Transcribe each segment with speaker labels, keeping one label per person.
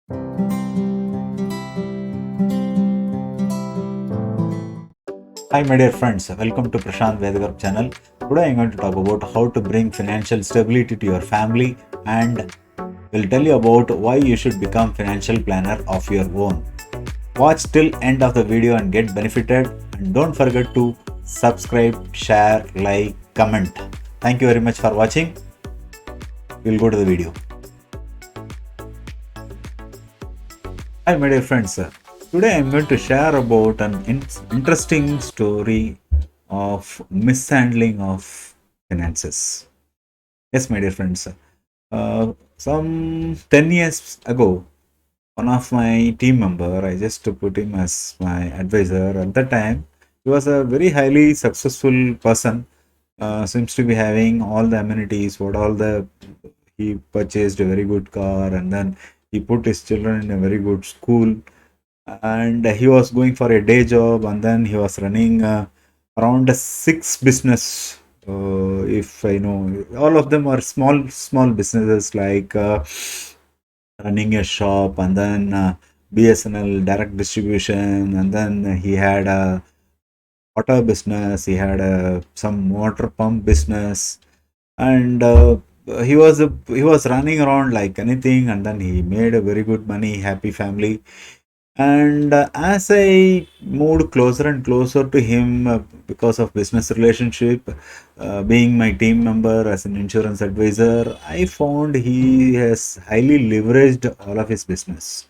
Speaker 1: Hi my dear friends, welcome to Prashant Vedagarp channel. Today I am going to talk about how to bring financial stability to your family and will tell you about why you should become financial planner of your own. Watch till end of the video and get benefited, and don't forget to subscribe, share, like, comment. Thank you very much for watching. We'll go to the video. Hi my dear friends, today I am going to share about an interesting story of mishandling of finances. Yes, my dear friends. Some 10 years ago, one of my team member, I just put him as my advisor. At that time, he was a very highly successful person. Seems to be having all the amenities, what all the he purchased a very good car, and then he put his children in a very good school, and he was going for a day job, and then he was running around six business. If I know, all of them are small businesses like running a shop, and then BSNL direct distribution, and then he had a auto business, he had some water pump business, and he was running around like anything, and then he made a very good money, happy family. And as I moved closer and closer to him because of business relationship, being my team member as an insurance advisor, I found he has highly leveraged all of his business.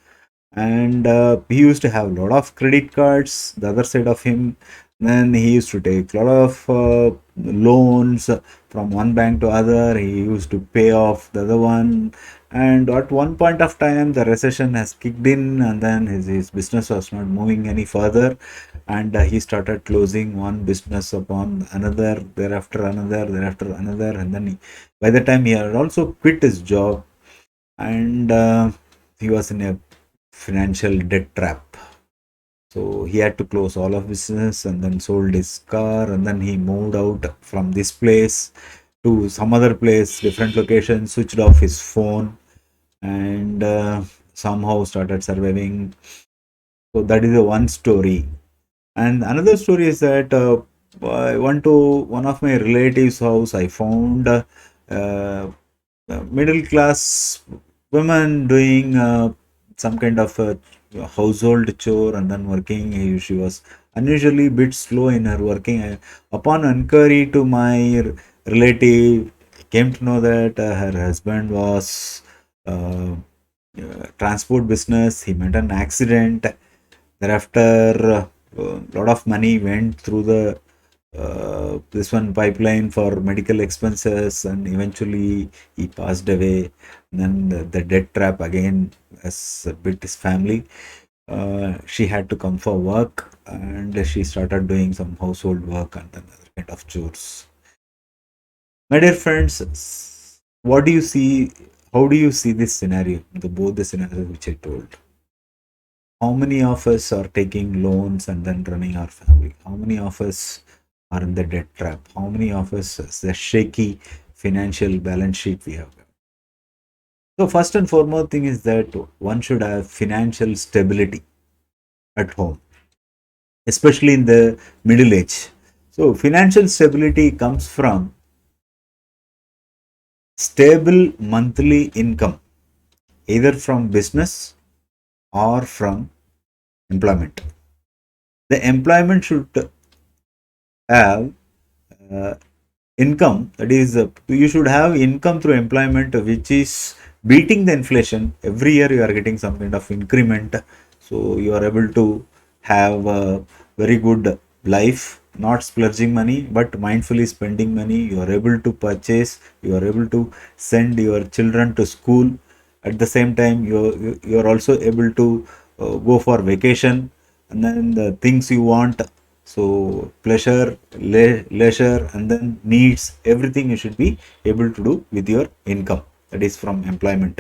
Speaker 1: And he used to have a lot of credit cards, the other side of him. Then he used to take a lot of loans from one bank to other. He used to pay off the other one, and at one point of time the recession has kicked in, and then his business was not moving any further, and he started closing one business upon another, thereafter another, and then by the time he had also quit his job, and he was in a financial debt trap. So he had to close all of business, and then sold his car, and then he moved out from this place to some other place, different location, switched off his phone, and somehow started surviving. So that is the one story. And another story is that I went to one of my relatives' house. I found uh, middle class women doing some kind of household chore and then working. She was unusually bit slow in her working. Upon inquiry to my relative, I came to know that her husband was uh, transport business. He met an accident. Thereafter, a lot of money went through the this one pipeline for medical expenses, and eventually he passed away. And then the debt trap again has bit his family. She had to come for work, and she started doing some household work and then other kind of chores. My dear friends, what do you see? How do you see this scenario? Both the scenarios which I told. How many of us are taking loans and then running our family? How many of us are in the debt trap? How many of us is the shaky financial balance sheet we have? So first and foremost thing is that one should have financial stability at home, especially in the middle age. So financial stability comes from stable monthly income, either from business or from employment. The employment should have uh, income, that is you should have income through employment which is beating the inflation. Every year you are getting some kind of increment, so you are able to have a very good life, not splurging money but mindfully spending money. You are able to purchase, you are able to send your children to school. At the same time, you are also able to go for vacation, and then the things you want. So pleasure, leisure, and then needs, everything you should be able to do with your income, that is from employment.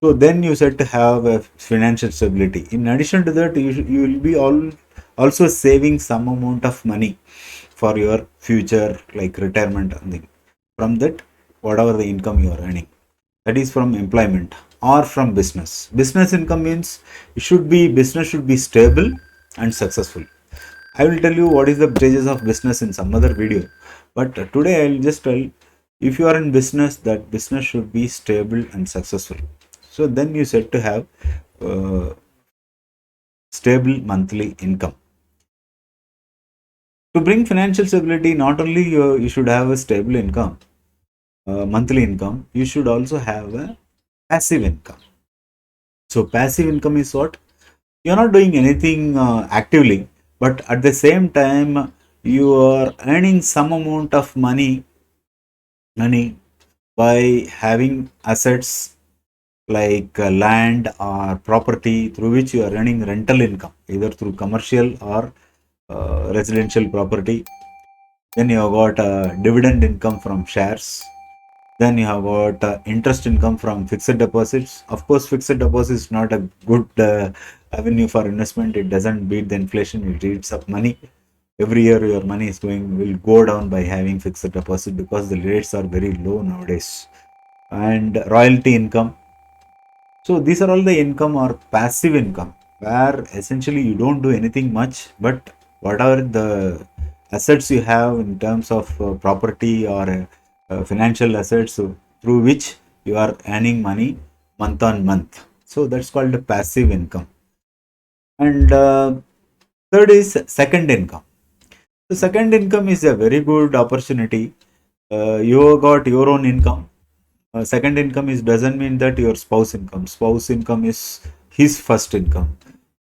Speaker 1: So then you said to have a financial stability. In addition to that, you will be also saving some amount of money for your future, like retirement and thing. From that, whatever the income you are earning, that is from employment. or from business. Business income means business should be stable and successful. I will tell you what is the stages of business in some other video. But today I will just tell, if you are in business, that business should be stable and successful. So then you said to have uh, stable monthly income. To bring financial stability, not only you should have a stable income, monthly income, you should also have a passive income. So passive income is what? You're not doing anything actively, but at the same time you are earning some amount of money by having assets like land or property through which you are earning rental income, either through commercial or residential property. Then you have got dividend income from shares. Then you have got interest income from fixed deposits. Of course, fixed deposit is not a good avenue for investment. It doesn't beat the inflation. It eats up money. Every year your money will go down by having fixed deposit because the rates are very low nowadays. And royalty income. So these are all the income or passive income where essentially you don't do anything much, but whatever the assets you have in terms of property or financial assets through which you are earning money month on month. So that's called the passive income. And third is second income. The second income is a very good opportunity. You got your own income. Second income is doesn't mean that your spouse income. Spouse income is his first income.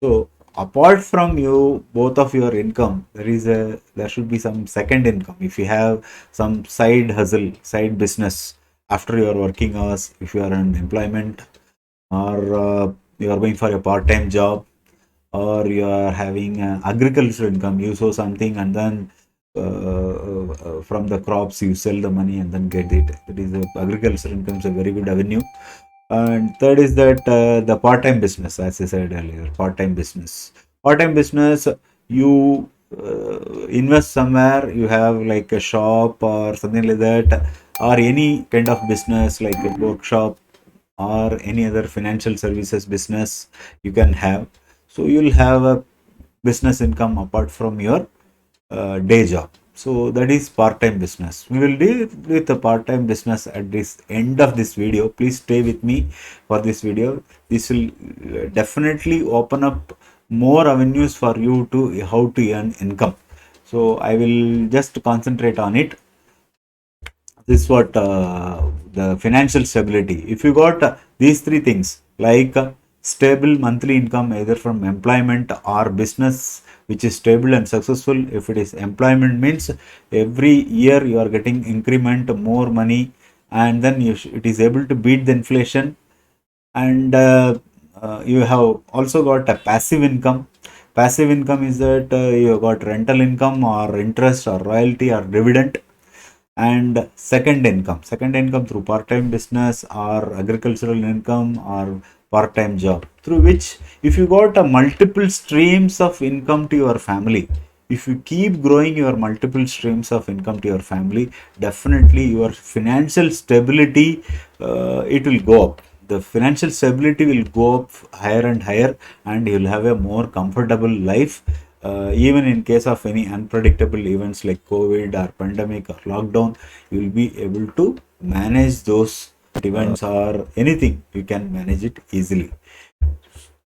Speaker 1: So apart from you, both of your income, there should be some second income. If you have some side hustle, side business after your working hours, if you are in employment or you are going for a part-time job, or you are having agricultural income, you sow something and then from the crops you sell the money and then get it. That is agricultural income is a very good avenue. And third is that the part-time business, as I said earlier, part-time business. Part-time business, you invest somewhere, you have like a shop or something like that, or any kind of business like a workshop or any other financial services business you can have. So you'll have a business income apart from your day job. So that is part-time business. We will deal with the part-time business at this end of this video. Please stay with me for this video. This will definitely open up more avenues for you to how to earn income. So I will just concentrate on it. This is what the financial stability. If you got these three things like stable monthly income either from employment or business which is stable and successful. If it is employment means every year you are getting increment, more money, and then it is able to beat the inflation. And you have also got a passive income. Passive income is that you have got rental income or interest or royalty or dividend. And second income through part-time business or agricultural income or part-time job, through which if you got a multiple streams of income to your family, if you keep growing your multiple streams of income to your family, definitely your financial stability, it will go up. The financial stability will go up higher and higher, and you'll have a more comfortable life. Even in case of any unpredictable events like COVID or pandemic or lockdown, you will be able to manage those events or anything. You can manage it easily.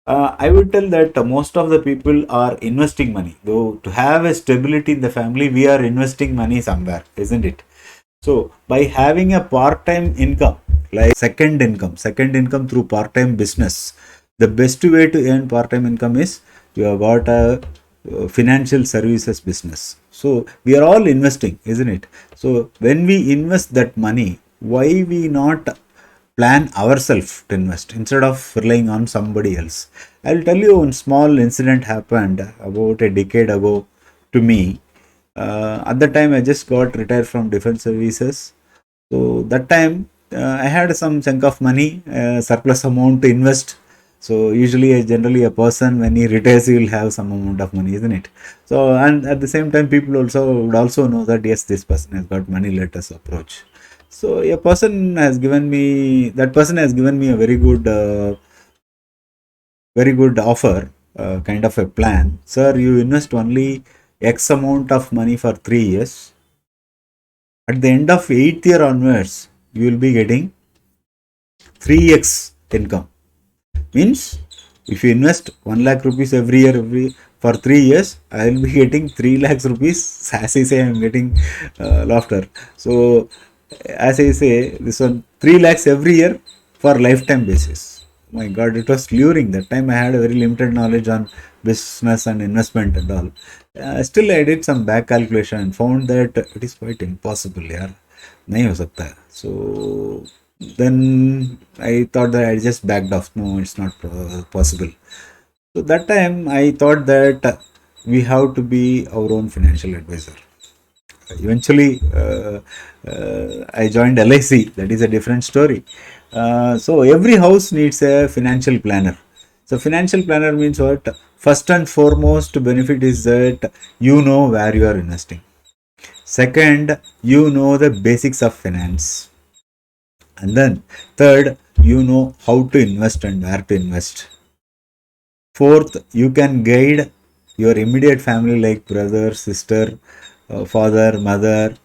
Speaker 1: I would tell that most of the people are investing money. Though to have a stability in the family, we are investing money somewhere, isn't it? So by having a part-time income, like second income through part-time business, the best way to earn part-time income is you have got a financial services business. So we are all investing, isn't it? So when we invest that money, why we not plan ourselves to invest instead of relying on somebody else? I'll tell you one small incident happened about a decade ago to me. At the time, I just got retired from defense services. So that time, I had some chunk of money, surplus amount to invest. So usually, generally, a person when he retires, he will have some amount of money, isn't it? So and at the same time, people also would also know that yes, this person has got money. Let us approach. So a person has given me that person has given me a very good offer, kind of a plan. Sir, you invest only X amount of money for 3 years. At the end of 8th year onwards, you will be getting 3x income. Means if you invest 1 lakh rupees every year for 3 years, I will be getting 3 lakhs rupees. As I say, I am getting laughter. So as I say, this one 3 lakhs every year for lifetime basis. My God, it was luring. That time I had a very limited knowledge on business and investment and all. Still, I did some back calculation and found that it is quite impossible. यार नहीं हो सकता है. So then I thought that I just backed off. No, it's not possible. So that time I thought that we have to be our own financial advisor. Eventually, I joined LIC. That is a different story. So every house needs a financial planner. So financial planner means what? First and foremost benefit is that you know where you are investing. Second, you know the basics of finance. And then third, you know how to invest and where to invest. Fourth, you can guide your immediate family like brother, sister, father, mother,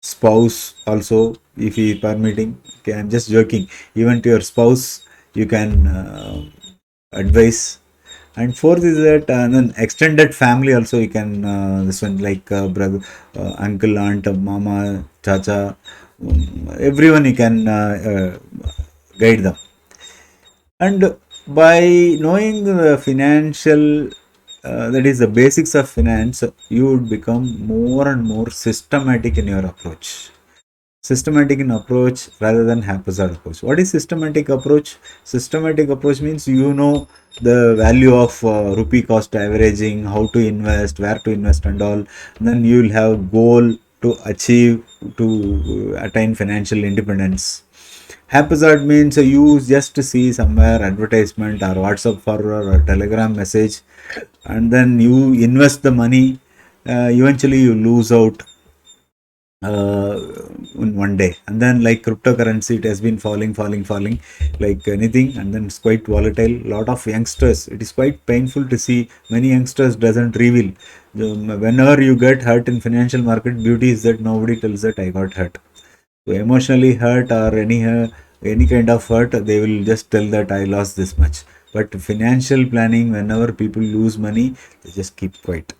Speaker 1: spouse also, if he is permitting. Okay, I'm just joking. Even to your spouse, you can advise. And fourth is that an extended family also you can, this one like brother, uncle, aunt, mama, chacha, everyone you can guide them. And by knowing the financial, that is the basics of finance, you would become more and more systematic in your approach. Systematic in approach rather than haphazard approach. What is systematic approach? Systematic approach means you know the value of rupee cost averaging, how to invest, where to invest and all. Then you will have goal to achieve, to attain financial independence. Haphazard means you just see somewhere advertisement or WhatsApp forward or Telegram message, and then you invest the money. Eventually, you lose out uh, in one day. And then, like cryptocurrency, it has been falling like anything, and then it's quite volatile. Lot of youngsters, it is quite painful to see many youngsters doesn't reveal. Whenever you get hurt in financial market, beauty is that nobody tells that I got hurt. So emotionally hurt or any kind of hurt, they will just tell that I lost this much. But financial planning, whenever people lose money, they just keep quiet.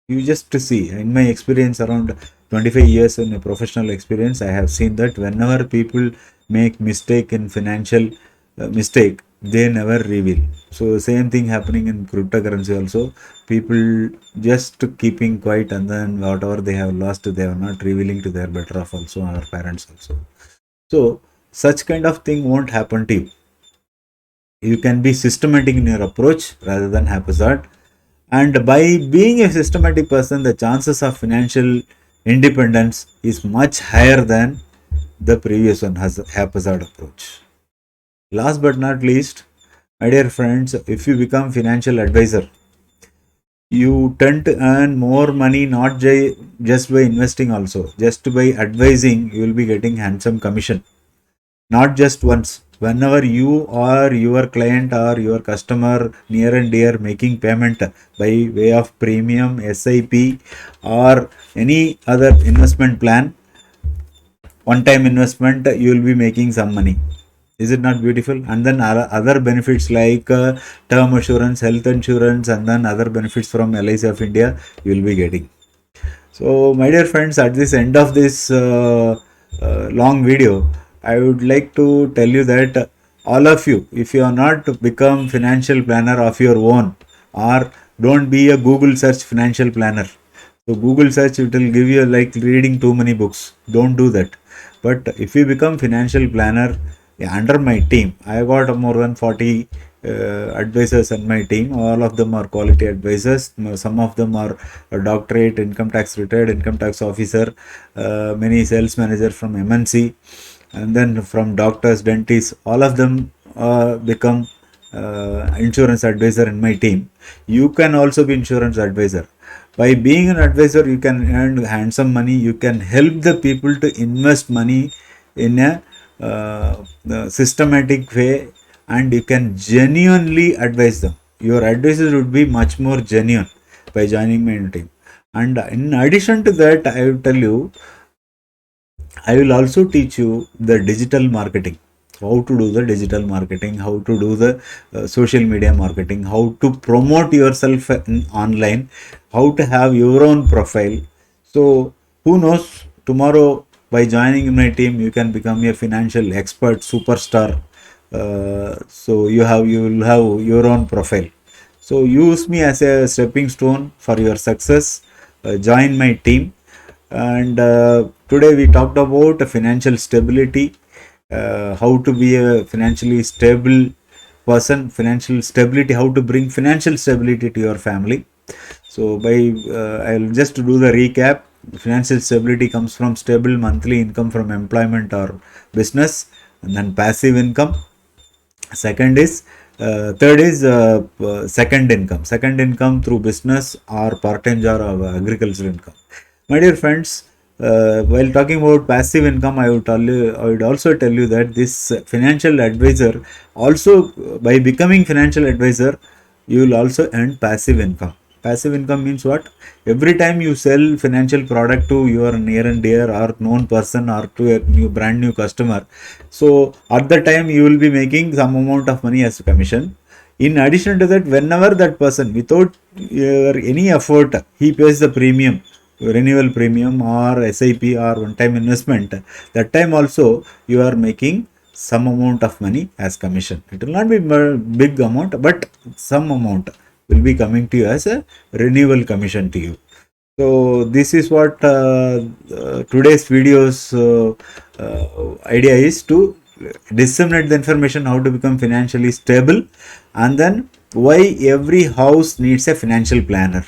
Speaker 1: You just to see, in my experience around 25 years in a professional experience, I have seen that whenever people make mistake in financial mistake, they never reveal. So same thing happening in cryptocurrency also. People just keeping quiet, and then whatever they have lost, they are not revealing to their better off also, our parents also. So such kind of thing won't happen to you. You can be systematic in your approach rather than haphazard. And by being a systematic person, the chances of financial independence is much higher than the previous one, has a haphazard approach. Last but not least, my dear friends, if you become financial advisor, you tend to earn more money not just by investing also. Just by advising, you will be getting handsome commission. Not just once. Whenever you or your client or your customer near and dear making payment by way of premium, SIP, or any other investment plan, one time investment, you will be making some money. Is it not beautiful? And then other benefits like term assurance, health insurance, and then other benefits from LIC of India, you will be getting. So, my dear friends, at this end of this long video, I would like to tell you that all of you, if you are not become financial planner of your own, or don't be a Google search financial planner. So Google search, it will give you like reading too many books. Don't do that. But if you become financial planner, yeah, under my team, I got more than 40 advisors on my team. All of them are quality advisors. Some of them are a doctorate, income tax retired income tax officer, many sales managers from MNC, and then from doctors, dentists. All of them become insurance advisor in my team. You can also be insurance advisor. By being an advisor, you can earn handsome money. You can help the people to invest money in a systematic way, and you can genuinely advise them. Your advices would be much more genuine by joining my team. And in addition to that, I will tell you, I will also teach you the digital marketing, how to do the digital marketing, how to do the social media marketing, how to promote yourself online, how to have your own profile. So, who knows, tomorrow by joining my team, you can become a financial expert, superstar. So you will have your own profile. So use me as a stepping stone for your success. Join my team. And today we talked about financial stability, how to be a financially stable person, financial stability, how to bring financial stability to your family. So I'll just do the recap. Financial stability comes from stable monthly income from employment or business, and then passive income. Second is third is second income through business or part-time job or agricultural income. My dear friends, while talking about passive income, I would also tell you that this financial advisor also, by becoming financial advisor, you will also earn passive income. Passive income means what? Every time you sell financial product to your near and dear or known person or to a brand new customer, so at the time you will be making some amount of money as a commission. In addition to that, whenever that person, without any effort, he pays the premium, renewal premium or SIP or one-time investment, that time also you are making some amount of money as commission. It will not be big amount, but some amount will be coming to you as a renewal commission to you. So this is what today's video's idea is, to disseminate the information how to become financially stable, and then why every house needs a financial planner.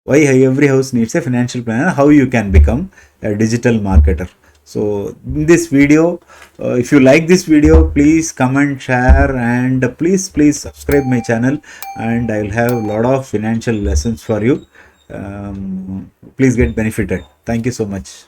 Speaker 1: Why every house needs a financial planner, how you can become a digital marketer. So in this video, if you like this video, please comment, share, and please subscribe my channel, and I will have a lot of financial lessons for you. Please get benefited. Thank you so much.